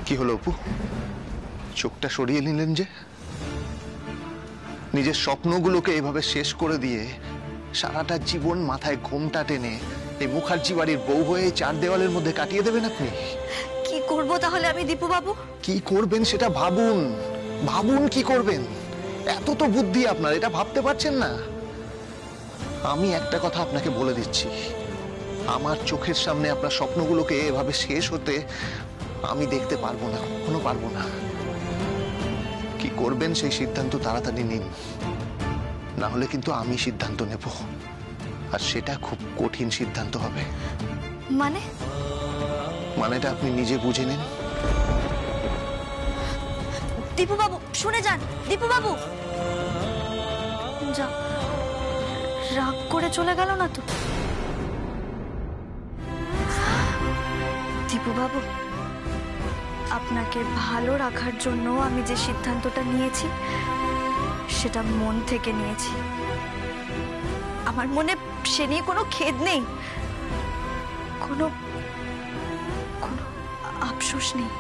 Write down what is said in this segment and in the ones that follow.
কি হলো অপু, চোখটা সরিয়ে নিলেন যে? নিজের স্বপ্নগুলোকে এভাবে শেষ করে দিয়ে সারাটা জীবন মাথায় ঘোমটা টেনে এই মুখার্জি বাড়ির বউ হয়ে চার দেওয়ালের মধ্যে কাটিয়ে দেবেন আপনি? কি করব তাহলে আমি দীপু বাবু? কি করবেন সেটা ভাবুন, ভাবুন কি করবেন। এত তো বুদ্ধি আপনার, এটা ভাবতে পারছেন না? আমি একটা কথা আপনাকে বলে দিচ্ছি, আমার চোখের সামনে আপনার স্বপ্নগুলোকে এভাবে শেষ হতে আমি দেখতে পারবো না, কখনো পারবো না। কি করবেন সেই সিদ্ধান্ত তাড়াতাড়ি নিন, না হলে কিন্তু আমি সিদ্ধান্ত নেব, আর সেটা খুব কঠিন সিদ্ধান্ত হবে। মানেটা আপনি নিজে বুঝে নিন। দীপু বাবু শুনে যান। দীপু বাবু যা, রাগ করে চলে গেল না তো? দীপু বাবু, আপনাকে ভালো রাখার জন্য আমি যে সিদ্ধান্তটা নিয়েছি সেটা মন থেকে নিয়েছি। আমার মনে সে নিয়ে কোনো খেদ নেই, কোনো আফসোস নেই।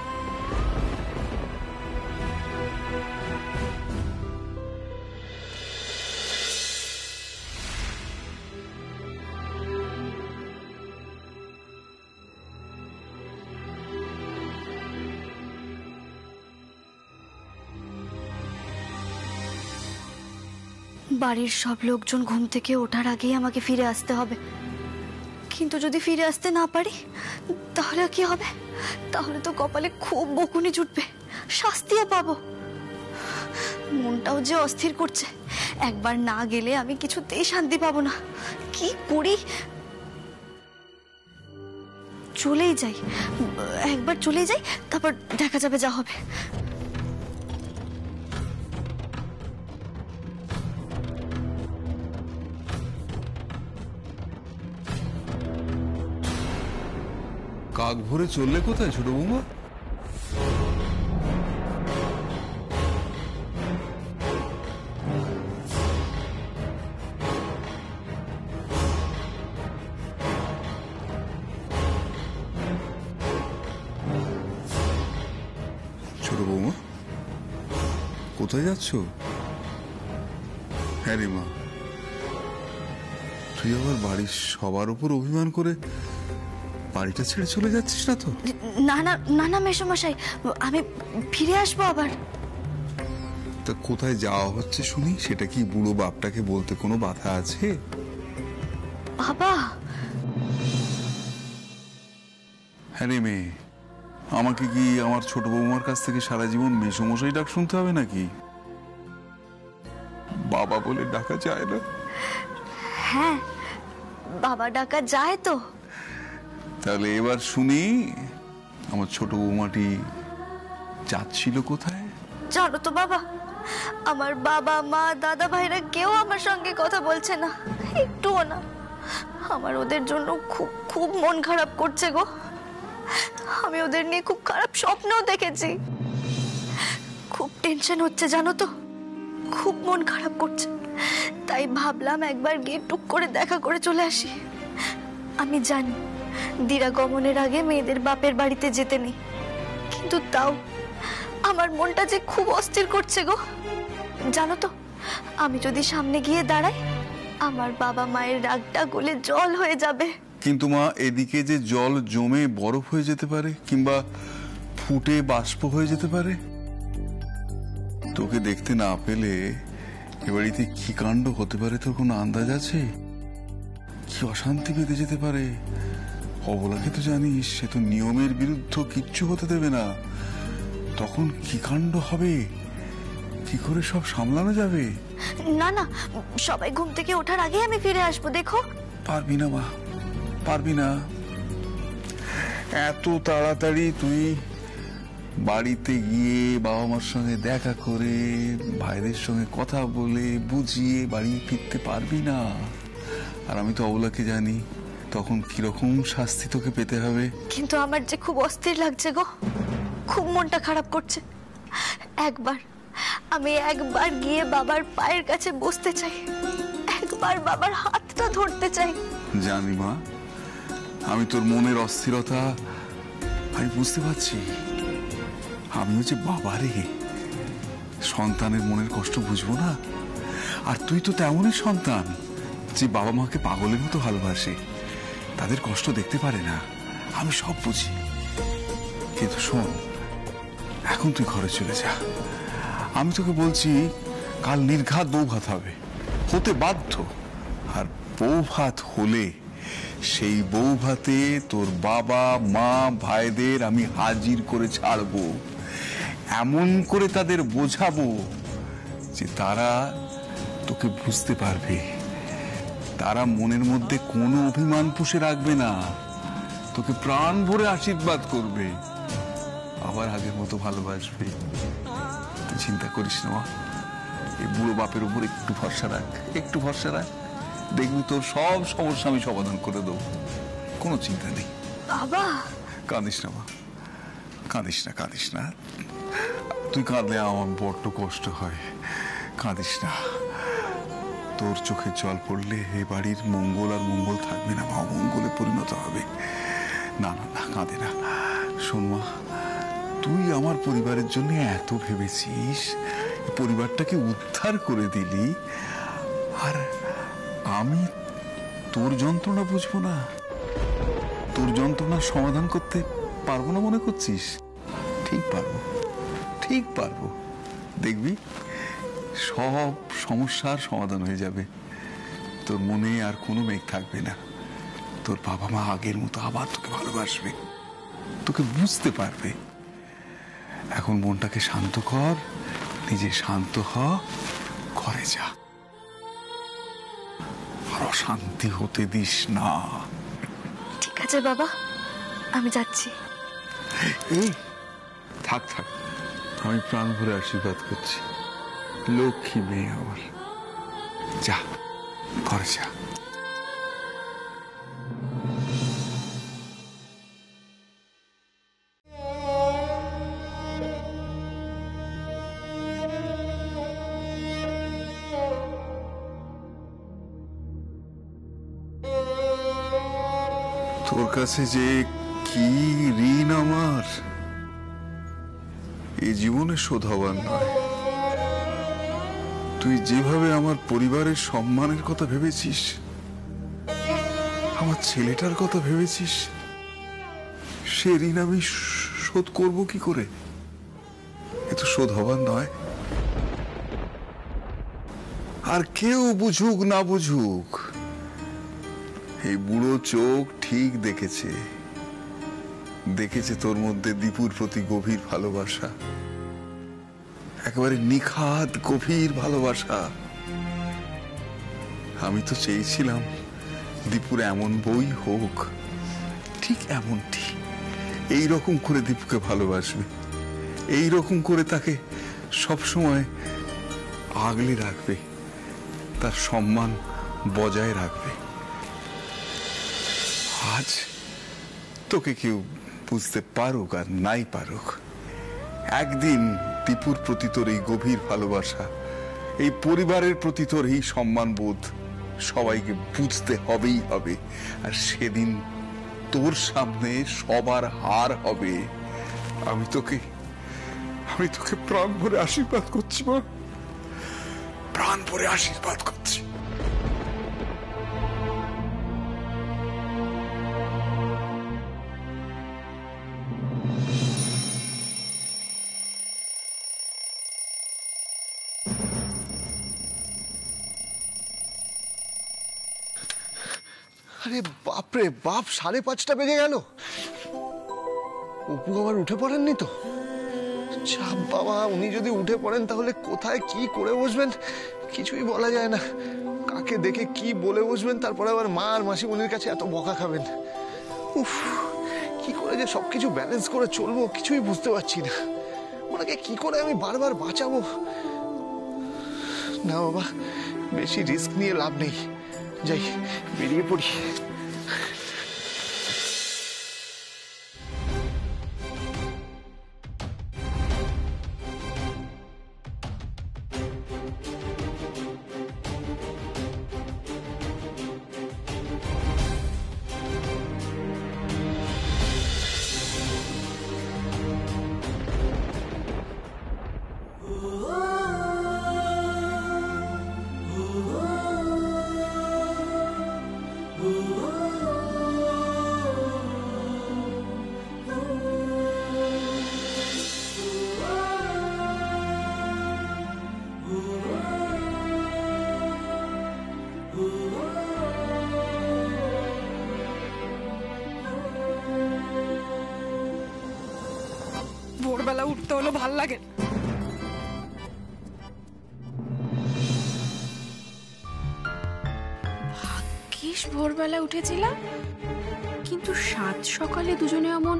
বাড়ির সব লোকজন ঘুম থেকে ওঠার আগেই আমাকে ফিরে আসতে হবে, কিন্তু যদি ফিরে আসতে না পারি তাহলে কি হবে? তাহলে তো কপালে খুব বকুনি জুটবে, শাস্তিও পাবো। মনটাও যে অস্থির করছে, একবার না গেলে আমি কিছুতেই শান্তি পাবো না। কি করি? চলেই যাই, একবার চলে যাই, তারপর দেখা যাবে যা হবে। কাক ভরে চললে কোথায় ছোট বৌমা? ছোট বৌমা কোথায় যাচ্ছ? হ্যাঁ রে মা, তুই আবার বাড়ির সবার উপর অভিমান করে বাড়িটা ছেড়ে চলে যাচ্ছিস না তো? না না না না মেসোমশাই, আমি ফিরে আসবো আবার। তা কোথায় যাওয়া হচ্ছে শুনি? সেটা কি বুড়ো বাপটাকে বলতে কোনো বাধা আছে? বাবা! হ্যাঁ রে মেয়ে, আমাকে কি আমার ছোট বৌমার কাছ থেকে সারা জীবন মেসোমশাই ডাক শুনতে হবে নাকি? বাবা বলে ডাকা যায় না? হ্যাঁ, বাবা ডাকা যায় তো। তাহলে এবার শুনি, আমার ছোট বৌমাটি যাচ্ছিল কোথায়? জানো তো বাবা, আমার বাবা মা দাদা ভাইরা কেউ আমার সঙ্গে কথা বলছে না, একটুও না। আমার ওদের জন্য খুব খুব মন খারাপ করছে গো। আমি ওদের নিয়ে খুব খারাপ স্বপ্নও দেখেছি। খুব টেনশন হচ্ছে জানো তো, খুব মন খারাপ করছে। তাই ভাবলাম একবার গিয়ে টুক করে দেখা করে চলে আসি। আমি জানি দিরাগমনের আগে মেয়েদের বাপের বাড়িতে যেতে নেই, কিন্তু তাও আমার মনটা যে খুব অস্থির করছে গো। জানো তো, আমি যদি সামনে গিয়ে দাঁড়াই, আমার বাবা মায়ের রাগটা গলে জল হয়ে যাবে। কিন্তু মা, এদিকে যে জল জমে বরফ হয়ে যেতে পারে, কিংবা ফুটে বাষ্প হয়ে যেতে পারে। তোকে দেখতে না পেলে এ বাড়িতে কি কাণ্ড হতে পারে তোর কোনো আন্দাজ আছে? কি অশান্তি বেঁধে যেতে পারে? অবলাকে তো জানিস, সে তো নিয়মের বিরুদ্ধ কিচ্ছু হতে দেবে না। তখন কি কাণ্ড হবে, কি করে সব সামলানো যাবে? না না, সবাই ঘুম থেকে ওঠার আগে আমি ফিরে আসবো, দেখো। পারবি না মা, পারবি না। এত তাড়াতাড়ি তুই বাড়িতে গিয়ে বাবা মার সঙ্গে দেখা করে ভাইদের সঙ্গে কথা বলে বুঝিয়ে বাড়ি ফিরতে পারবি না। আর আমি তো অবলাকে জানি, তখন কিরকম শাস্তি তোকে পেতে হবে। কিন্তু আমার যে খুব অস্থির লাগছে গো, খুব মনটা খারাপ করছে। আমি একবার গিয়ে বাবার পায়ের কাছে বসতে চাই, একবার বাবার হাতটা ধরতে চাই। জানি মা, আমি তোর মনের অস্থিরতা আমি বুঝতে পারছি, আমিও যে বাবারে, সন্তানের মনের কষ্ট বুঝবো না? আর তুই তো তেমনই সন্তান যে বাবা মাকে পাগলের মতো ভালোবাসে, তাদের কষ্ট দেখতে পারে না। আমি সব বুঝি। কিন্তু শোন, এখন তুই ঘরে চলে যা। আমি তোকে বলছি, কাল নির্ঘাত বউ ভাত হবে, হতে বাধ্য। আর বউ ভাত হলে সেই বউ ভাতে তোর বাবা মা ভাইদের আমি হাজির করে ছাড়বো, এমন করে তাদের বোঝাবো যে তারা তোকে বুঝতে পারবে। তারা মনের মধ্যে কোনো অভিমান পুষে রাখবে না, তোকে প্রাণ ভরে আশীর্বাদ করবে, আবার আগের মতো ভালোবাসবে। তুই চিন্তা করিস না মা, এই বুড়ো বাপের উপর একটু ভরসা রাখ, একটু ভরসা রাখ, দেখবি তোর সব সমস্যা আমি সমাধান করে দেবো, কোনো চিন্তা নেই। বাবা, কাঁদিস না মা, কাঁদিস না, কাঁদিস না। তুই কাঁদলে আমার বড্ড কষ্ট হয়, কাঁদিস না। তোর চোখে জল পড়লে এই বাড়ির মঙ্গল আর মঙ্গল থাকবে না, মা অমঙ্গলে পরিণত হবে। না না না, কাঁদে না। শোন মা, তুই আমার পরিবারের জন্য এত ভেবেছিস, পরিবারটাকে উদ্ধার করে দিলি, আর আমি তোর যন্ত্রণা বুঝবো না, তোর যন্ত্রণার সমাধান করতে পারবো না মনে করছিস? ঠিক পারবো, ঠিক পারবো। দেখবি সব সমস্যার সমাধান হয়ে যাবে, তোর মনে আর কোনো মেঘ থাকবে না। তোর বাবা মা আগের মতো আবার তোকে ভালোবাসবে, তোকে বুঝতে পারবে। এখন মনটাকে শান্ত কর, নিজে শান্ত হ, ঘরে যা, আর অশান্তি হতে দিস না। ঠিক আছে বাবা, আমি যাচ্ছি। এই থাক থাক, আমি প্রাণ ভরে আশীর্বাদ করছি, লক্ষ্মী মেয়ে আমার। যা, ঘরে যা। তোর কাছে যে কি ঋণ আমার, এই জীবনে শোধ হবার নয়। তুই যেভাবে আমার পরিবারের সম্মানের কথা ভেবেছিস, আমার ছেলেটার কথা ভেবেছিস, সে ঋণ আমি শোধ করব কি করে? এ তো শোধ হবার নয়। আর কেউ বুঝুক না বুঝুক, এই বুড়ো চোখ ঠিক দেখেছে, দেখেছে তোর মধ্যে দীপুর প্রতি গভীর ভালোবাসা, একেবারে নিখাদ গভীর ভালোবাসা। আমি তো চেয়েছিলাম দীপুর এমন বই হোক, ঠিক এমনটি, এইরকম করে দীপুকে ভালোবাসবে, এইরকম করে তাকে সবসময় আগলে রাখবে, তার সম্মান বজায় রাখবে। আজ তোকে কেউ বুঝতে পারুক আর নাই পারুক, একদিন দীপুর প্রতি তোর এই গভীর ভালোবাসা, এই পরিবারের প্রতি তোর এই সম্মানবোধ সবাইকে বুঝতে হবেই হবে। আর সেদিন তোর সামনে সবার হার হবে। আমি তোকে প্রাণ ভরে আশীর্বাদ করছি মা, প্রাণ ভরে আশীর্বাদ করছি। আরে বাপরে বাপ, 5:30 বেজে গেল। অপু আবার উঠে পড়েননি তো? চাপ বাবা, উনি যদি উঠে পড়েন তাহলে কোথায় কি করে বসবেন কিছুই বলা যায় না। কাকে দেখে কি বলে বসবেন, তারপরে আবার মা আর মাসিমণির কাছে এত বকা খাবেন। উফ, কি করে যে সবকিছু ব্যালেন্স করে চলবো কিছুই বুঝতে পারছি না। ওনাকে কি করে আমি বারবার বাঁচাবো? না বাবা, বেশি রিস্ক নিয়ে লাভ নেই, যাই বেরিয়ে পড়ি। ভোরবেলা উঠতে হলো, ভাল লাগে না। ভাগ্যিস ভোরবেলা উঠেছিলাম, কিন্তু সাত সকালে দুজনে এমন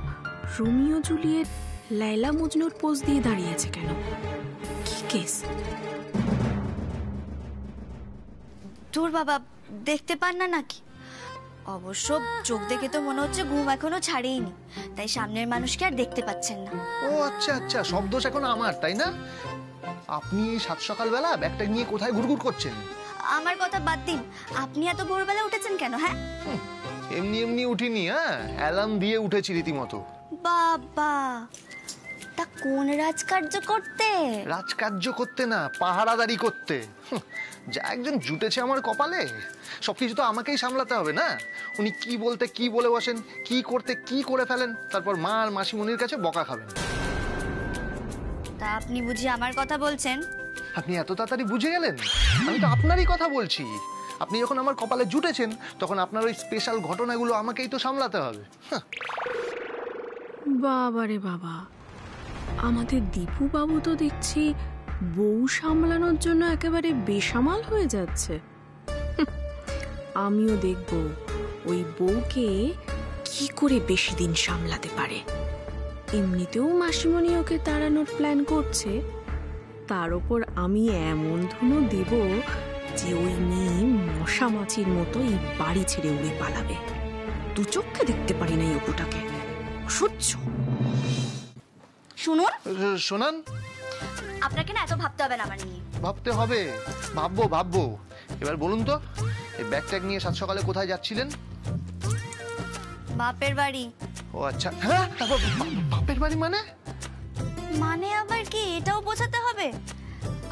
রোমিও জুলিয়েট লায়লা মজনুর পোজ দিয়ে দাঁড়িয়েছে কেন? কি কেস? তোর বাবা দেখতে পান না নাকি? অবশ্য চোখ দেখে তো মনে হচ্ছে ঘুম এখনো ছাড়েইনি, তাই সামনের মানুষকে আর দেখতে পাচ্ছেন না। ও আচ্ছা আচ্ছা, সব দোষ এখন আমার, তাই না? আপনি এই সাত সকালবেলা ব্যাগটা নিয়ে কোথায় ঘুরঘুর করছেন? আমার কথা বাদ দিন, আপনি এত ভোরবেলা উঠেছেন কেন? হ্যাঁ, এমনি এমনি উঠিনি, হ্যাঁ, অ্যালার্ম দিয়ে উঠেছি রীতিমতো। বাবা, তা কোন রাজকার্য করতে? রাজকার্য করতে না, পাহারাদারি করতে। যা একজন জুটেছে আমার কপালে, সবকিছু তো আমাকেই সামলাতে হবে না? উনি কি বলতে কি বলে বসেন, কি করতে কি করে ফেলেন, তারপর মা আর মাসিমণির কাছে বকা খাবেন। তা আপনি বুঝি আমার কথা বলছেন? আপনি এত তাড়াতাড়ি বুঝে গেলেন? আমি তো আপনারই কথা বলছি। আপনি যখন আমার কপালে জুটেছেন, তখন আপনার ওই স্পেশাল ঘটনাগুলো আমাকেই তো সামলাতে হবে। বাবা রে বাবা, আমাদের দীপু বাবু তো দেখছি বউ সামলানোর জন্য একেবারে বেসামাল হয়ে যাচ্ছে। আমিও দেখব ওই বউকে কি করে বেশি দিন সামলাতে পারে। এমনিতেও মাসিমণি ওকে তাড়ানোর প্ল্যান করছে, তার ওপর আমি এমন ধুনো দেব যে ওই মেয়ে মশা মাছির মতো এই বাড়ি ছেড়ে উড়ে পালাবে। দু চোখে দেখতে পারি না এই অপুটাকে, অসহ্য। শুনুন, শোনান। আপনাকে না এত ভাবতে হবে না আমার নিয়ে। ভাবতে হবে, ভাববো ভাববো। এবার বলুন তো, এই ব্যাগ ট্যাগ নিয়ে সাত সকালে কোথায় যাচ্ছিলেন? বাপের বাড়ি। ও আচ্ছা, হ্যাঁ, বাপের বাড়ি মানে? মানে আবার কি, এটাও বোঝাতে হবে?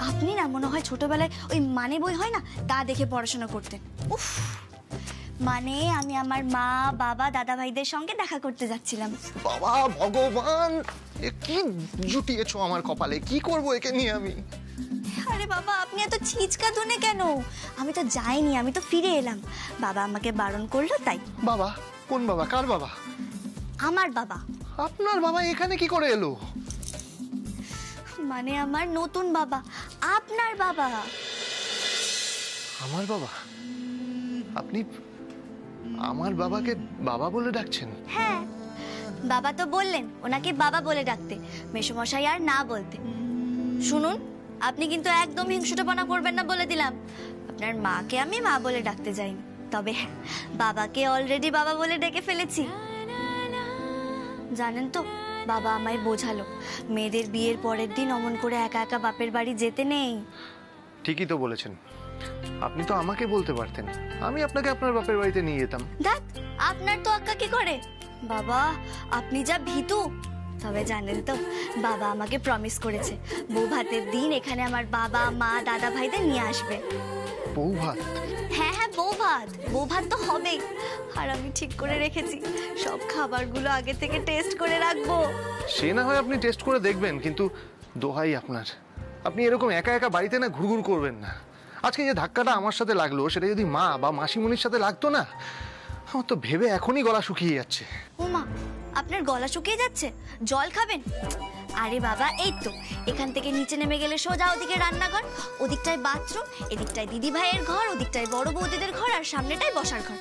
আপনি না মনে হয় ছোটবেলায় ওই মানে বই হয় না, তা দেখে পড়াশোনা করতেন। উফ, মানে আমি আমার মা বাবা দাদা ভাইদের সঙ্গে দেখা করতে যাচ্ছিলাম। বাবা ভগবান, এ কি জুটিয়েছো আমার কপালে, কি করব একে নিয়ে আমি? আরে বাবা, আপনি এত ছিচকা ধুনে কেন? আমি তো যাইনি, আমি তো ফিরে এলাম। বাবা আমাকে বারণ করলো তাই। বাবা? কোন বাবা? কার বাবা? আমার বাবা। আপনার বাবা এখানে কি করে এলো? মানে আমার নতুন বাবা, আপনার বাবা। আমার বাবা? আপনি আমার বাবাকে বাবা বলে ডাকছেন? হ্যাঁ, বাবা তো বললেন ওনাকে বাবা বলে ডাকতে, মেসোমশাই আর না বলতে। শুনুন, আপনি কিন্তু একদম হিংসুটেপনা করবেন না বলে দিলাম। আপনার মাকে আমি মা বলে ডাকতে যাইনি, তবে হ্যাঁ, বাবাকে অলরেডি বাবা বলে ডেকে ফেলেছি। জানেন তো, বাবা আমায় বোঝালো মেয়েদের বিয়ের পরের দিন অমন করে একা একা বাপের বাড়ি যেতে নেই। ঠিকই তো বলেছেন, আপনি তো আমাকে বলতে পারতেন, আমি আপনাকে আপনার বাপের বাড়িতে নিয়ে যেতাম। দেখ, আপনার তো আক্কা কি করে? বাবা, আপনি যা ভীতু। তবে জানেন তো, বাবা আমাকে প্রমিস করেছে বউ ভাতের দিন এখানে আমার বাবা মা দাদা ভাইদের নিয়ে আসবে। বউ ভাত? হ্যাঁ হ্যাঁ, বউ ভাত। বউ ভাত তো হবেই। আর আমি ঠিক করে রেখেছি, সব খাবারগুলো আগে থেকে টেস্ট করে রাখবো। সে না হয় আপনি টেস্ট করে দেখবেন, কিন্তু দোহাই আপনার, আপনি এরকম একা একা বাড়িতে না ঘুরঘুর করবেন না। আজকে যে ধাক্কাটা আমার সাথে লাগলো, সেটা যদি মা বা মাসিমণির সাথে লাগতো না, আমার তো ভেবে এখনই গলা শুকিয়ে যাচ্ছে। ও মা, আপনার গলা শুকিয়ে যাচ্ছে? জল খাবেন? আরে বাবা, এই তো এখান থেকে নিচে নেমে গেলে সোজা ওদিকে রান্নাঘর, ওদিকটায় বাথরুম, এদিকটায় দিদি ভাইয়ের ঘর, ওদিকটায় বড় বৌদিদের ঘর, আর সামনেটায় বসার ঘর।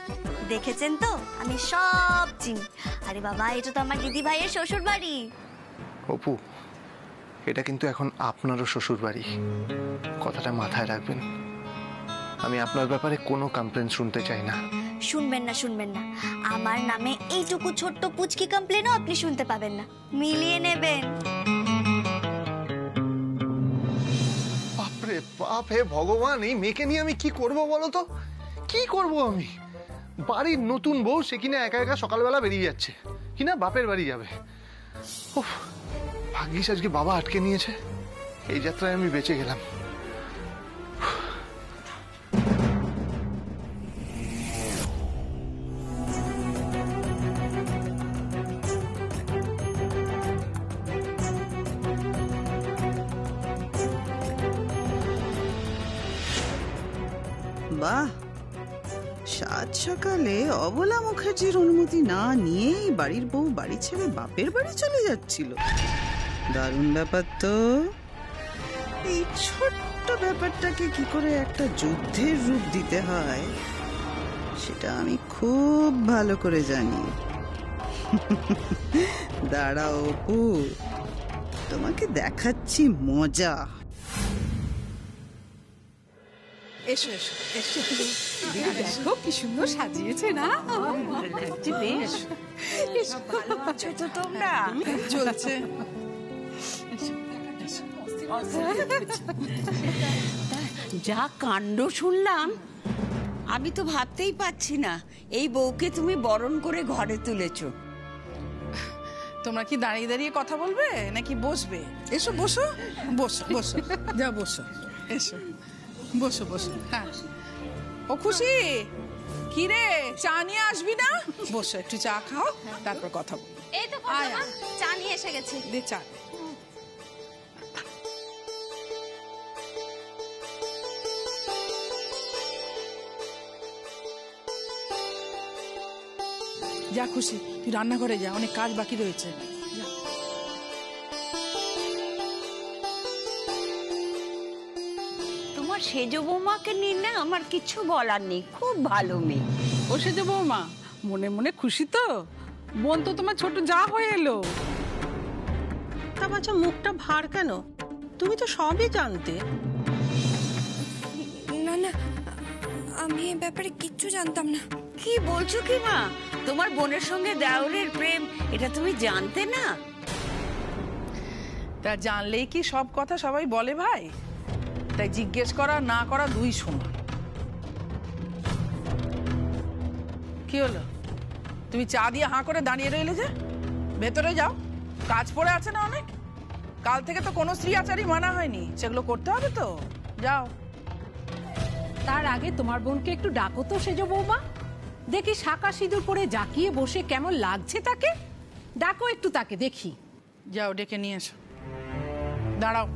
দেখেছেন তো, আমি সব চিনি। আরে বাবা, এটা তো আমার দিদি ভাইয়ের শ্বশুর বাড়ি। অপু, এটা কিন্তু এখন আপনারও শ্বশুর বাড়ি, কথাটা মাথায় রাখবেন। আমি আপনার ব্যাপারে কোনো কমপ্লেন শুনতে চাই না। শুনবেন না, শুনবেন না। আমার নামে এইটুকু ছোট্ট পুচকি কমপ্লেনও আপনি শুনতে পাবেন না, মিলিয়ে নেবেন। বাপরে বাপ, হে ভগবান, এই মেয়েকে নিয়ে আমি কি করব বলো তো? কি করব আমি? বাড়ির নতুন বউ, সে কিনা একা একা সকালবেলা বেরিয়ে যাচ্ছে, কিনা বাপের বাড়ি যাবে। উফ, ভাগ্যিস আজকে বাবা আটকে নিয়েছে, এই যাত্রায় আমি বেঁচে গেলাম। বাহ, সাত সকালে অবলা মুখার্জির অনুমতি না নিয়েই বাড়ির বউ বাড়ি ছেড়ে বাপের বাড়ি চলে যাচ্ছিল। দারুণ ব্যাপার তো। এই ছোট্ট ব্যাপারটাকে কি করে একটা যুদ্ধের রূপ দিতে হয় সেটা আমি খুব ভালো করে জানি। দাঁড়াও অপু, তোমাকে দেখাচ্ছি মজা। এসো এসো এসো, দেখো কি সুন্দর সাজিয়েছে না? বেশ ছোট তোমরা চলছে। যা কাণ্ড শুনলাম, আমি তো ভাবতেই পারছি না এই বউকে তুমি বরণ করে ঘরে তুলেছো। তোমরা কি দাঁড়িয়ে দাঁড়িয়ে কথা বলবে নাকি বসবে? এসো বসো বসো বসো, যা বসো, এসো বসো বসো। হ্যাঁ ও খুশি, কি রে চা নিয়ে আসবি না? বসো একটু চা খাও, তারপর কথা বল। এই তো চা নিয়ে এসে গেছে। দে চা। যা খুশি, তুই রান্নাঘরে যা, অনেক কাজ বাকি রয়েছে। তোমার সেজ বৌমাকে নিয়ে না আমার কিছু বলার নেই, খুব ভালো মেয়ে। ও সেজ বৌমা মনে মনে খুশি তো? বোন তো তোমার ছোট যা হয়ে এলো। তা বাচ্চা মুখটা ভার কেন? তুমি তো সবই জানতে। না না, আমি এ ব্যাপারে কিচ্ছু জানতাম না। কি বলছো কি মা? তোমার বোনের সঙ্গে দেওরের প্রেম, এটা তুমি জানতে না? তা জানলেই কি সব কথা সবাই বলে ভাই? তাই জিজ্ঞেস করা না করা দুই সমান। কি হলো, তুমি চা দিয়ে হাঁ করে দাঁড়িয়ে রইলে যে? ভেতরে যাও, কাজ পড়ে আছে না অনেক। কাল থেকে তো কোনো স্ত্রী আচারই মানা হয়নি, সেগুলো করতে হবে তো। যাও। তার আগে তোমার বোনকে একটু ডাকো তো সেজ বৌমা, দেখি শাঁকা সিঁদুর পরে জাকিয়ে বসে কেমন লাগছে তাকে। ডাকো একটু তাকে দেখি। যাও ডেকে নিয়ে এসো। দাঁড়াও।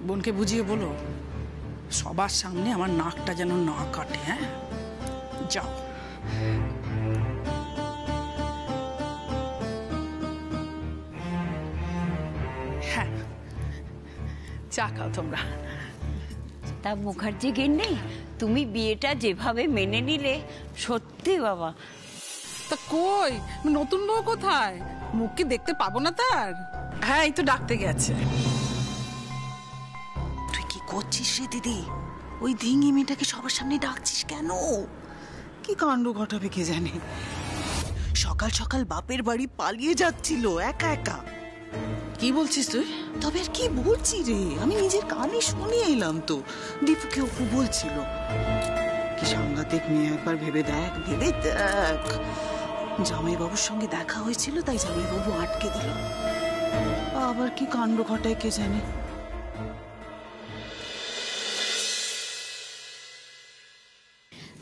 বোনকে বুঝিয়ে বলো সবার সামনে আমার নাকটা যেন না কাটে। হ্যাঁ, যাও। হ্যাঁ, চা খাও তোমরা। তা মুখার্জি গিন্নি, তুমি বিয়েটা যেভাবে মেনে নিলে, সত্যি বাবা। তা কই নতুন বউ কোথায়? মুখ কি দেখতে পাবো না তার? হ্যাঁ, এই তো ডাকতে গেছে। তুই কি করছিস রে দিদি? ওই ধিঙ্গি মেয়েটাকে সবার সামনে ডাকছিস কেন? কি কাণ্ড ঘটাবে কে জানে। সকাল সকাল বাপের বাড়ি পালিয়ে যাচ্ছিল একা একা। কি বলছিস তুই? তবে আর কি বলছি রে, আমি নিজের কানে শুনে এলাম তো। দীপুকে অপু বলছিল। কি সাংঘাতিক মেয়ে, একবার ভেবে দেখ, ভেবে দেখ। জামাইবাবুর সঙ্গে দেখা হয়েছিল, তাই জামাইবাবু আটকে দিল। আবার কি কাণ্ড ঘটায় কে জানে।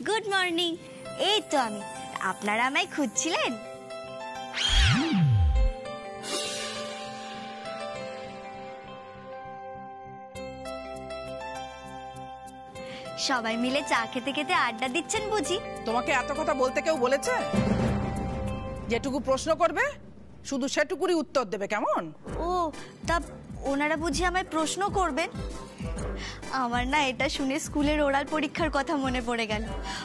Good morning. এই তো আমি, আপনারা আমায় খুঁজছিলেন? সবাই মিলে চা খেতে খেতে আড্ডা দিচ্ছেন বুঝি? তোমাকে এত কথা বলতে কেউ বলেছে? যেটুকু প্রশ্ন করবে শুধু সেটুকুরই উত্তর দেবে, কেমন? ও, তা ওনারা বুঝি আমায় প্রশ্ন করবেন? আমার না এটা শুনে স্কুলের ওরাল পরীক্ষার কথা মনে পড়ে গেল।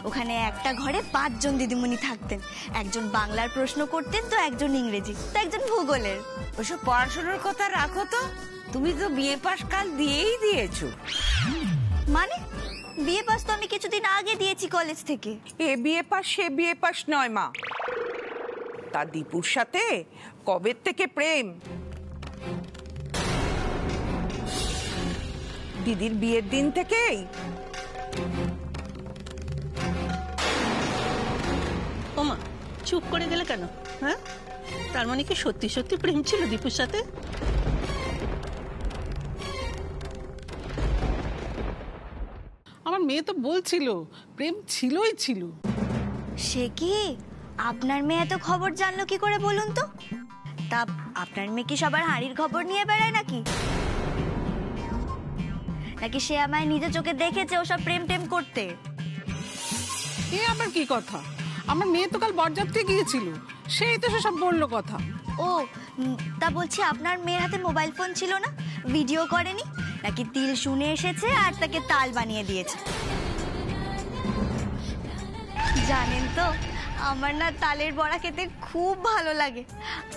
ওখানে একটা ঘরে 5 জন দিদিমণি থাকতেন। একজন বাংলার প্রশ্ন করতেন, তো একজন ইংরেজি, তো একজন ভূগোলের। ওসব পড়াশোনার কথা রাখো তো, তুমি তো বিয়ে পাশ কাল দিয়েই দিয়েছো। মানে বিয়ে পাস তো আমি কিছুদিন আগে দিয়েছি কলেজ থেকে। এ বিয়ে পাস সে বিয়ে পাস নয় মা, তার দীপুর সাথে কবে থেকে প্রেম। দিদির বিয়ের দিন থেকেই। ওমা, চুপ করে গেলে কেন? হ্যাঁ, তার মানে কি সত্যি সত্যি প্রেম ছিল দীপুর সাথে? আমার মেয়ে তো বলছিল প্রেম ছিলই ছিল। সে কি? আপনার মেয়ে এত খবর জানলো কি করে বলুন তো? তা আপনার মেয়ে কি সবার হাঁড়ির খবর নিয়ে বেড়ায় নাকি? নাকি সে আমায় নিজে চোখে দেখেছে ওসব প্রেম টেম করতে? এ আবার কি কথা? আমার মেয়ে তো কাল বরযাত্রী গিয়েছিল, সেই তো সেসব বললো কথা। ও তা বলছি আপনার মেয়ের হাতে মোবাইল ফোন ছিল না? ভিডিও করেনি নাকি তিল শুনে এসেছে আর তাকে তাল বানিয়ে দিয়েছে? জানেন তো আমার না তালের বড়া খেতে খুব ভালো লাগে,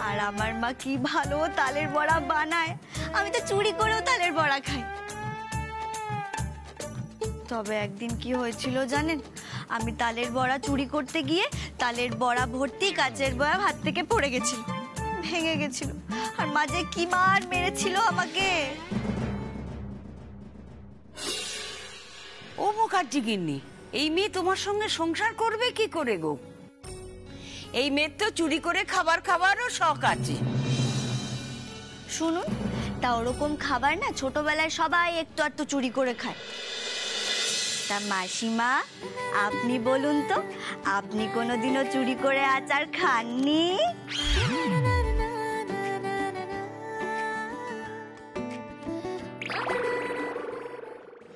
আর আমার মা কি ভালো তালের বড়া বানায়, আমি তো চুরি করেও তালের বড়া খাই। তবে একদিন কি হয়েছিল জানেন, আমি তালের বড়া চুরি করতে গিয়ে তালের বড়া ভর্তি কাচের বড়া হাত থেকে পড়ে গেছিল, ভেঙে গেছিল, আর মাঝে কি মার মেরেছিল আমাকে। ও মুখার্জি গিন্নি, এই মেয়ে তোমার সঙ্গে সংসার করবে কি করে গো? এই মেয়ের তো চুরি করে খাবারও শখ আছে। শুনুন, তা ওরকম খাবার না ছোটবেলায় সবাই একটু একটু চুরি করে খায়। তা মাসিমা আপনি বলুন তো, আপনি কোনোদিনও চুরি করে আচার খাননি?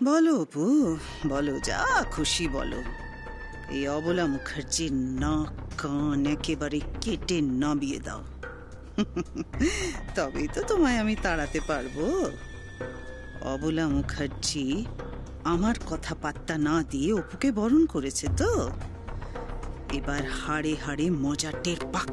বলো অপু, বলো, যা খুশি বলো। এই অবলা মুখার্জির নাক কান একেবারে কেটে নামিয়ে দাও, তবেই তো তোমায় আমি তাড়াতে পারবো। অবলা মুখার্জি আমার কথা পাত্তা না দিয়ে অপুকে বরণ করেছে তো, এবার হাড়ে হাড়ে মজা টের পাক।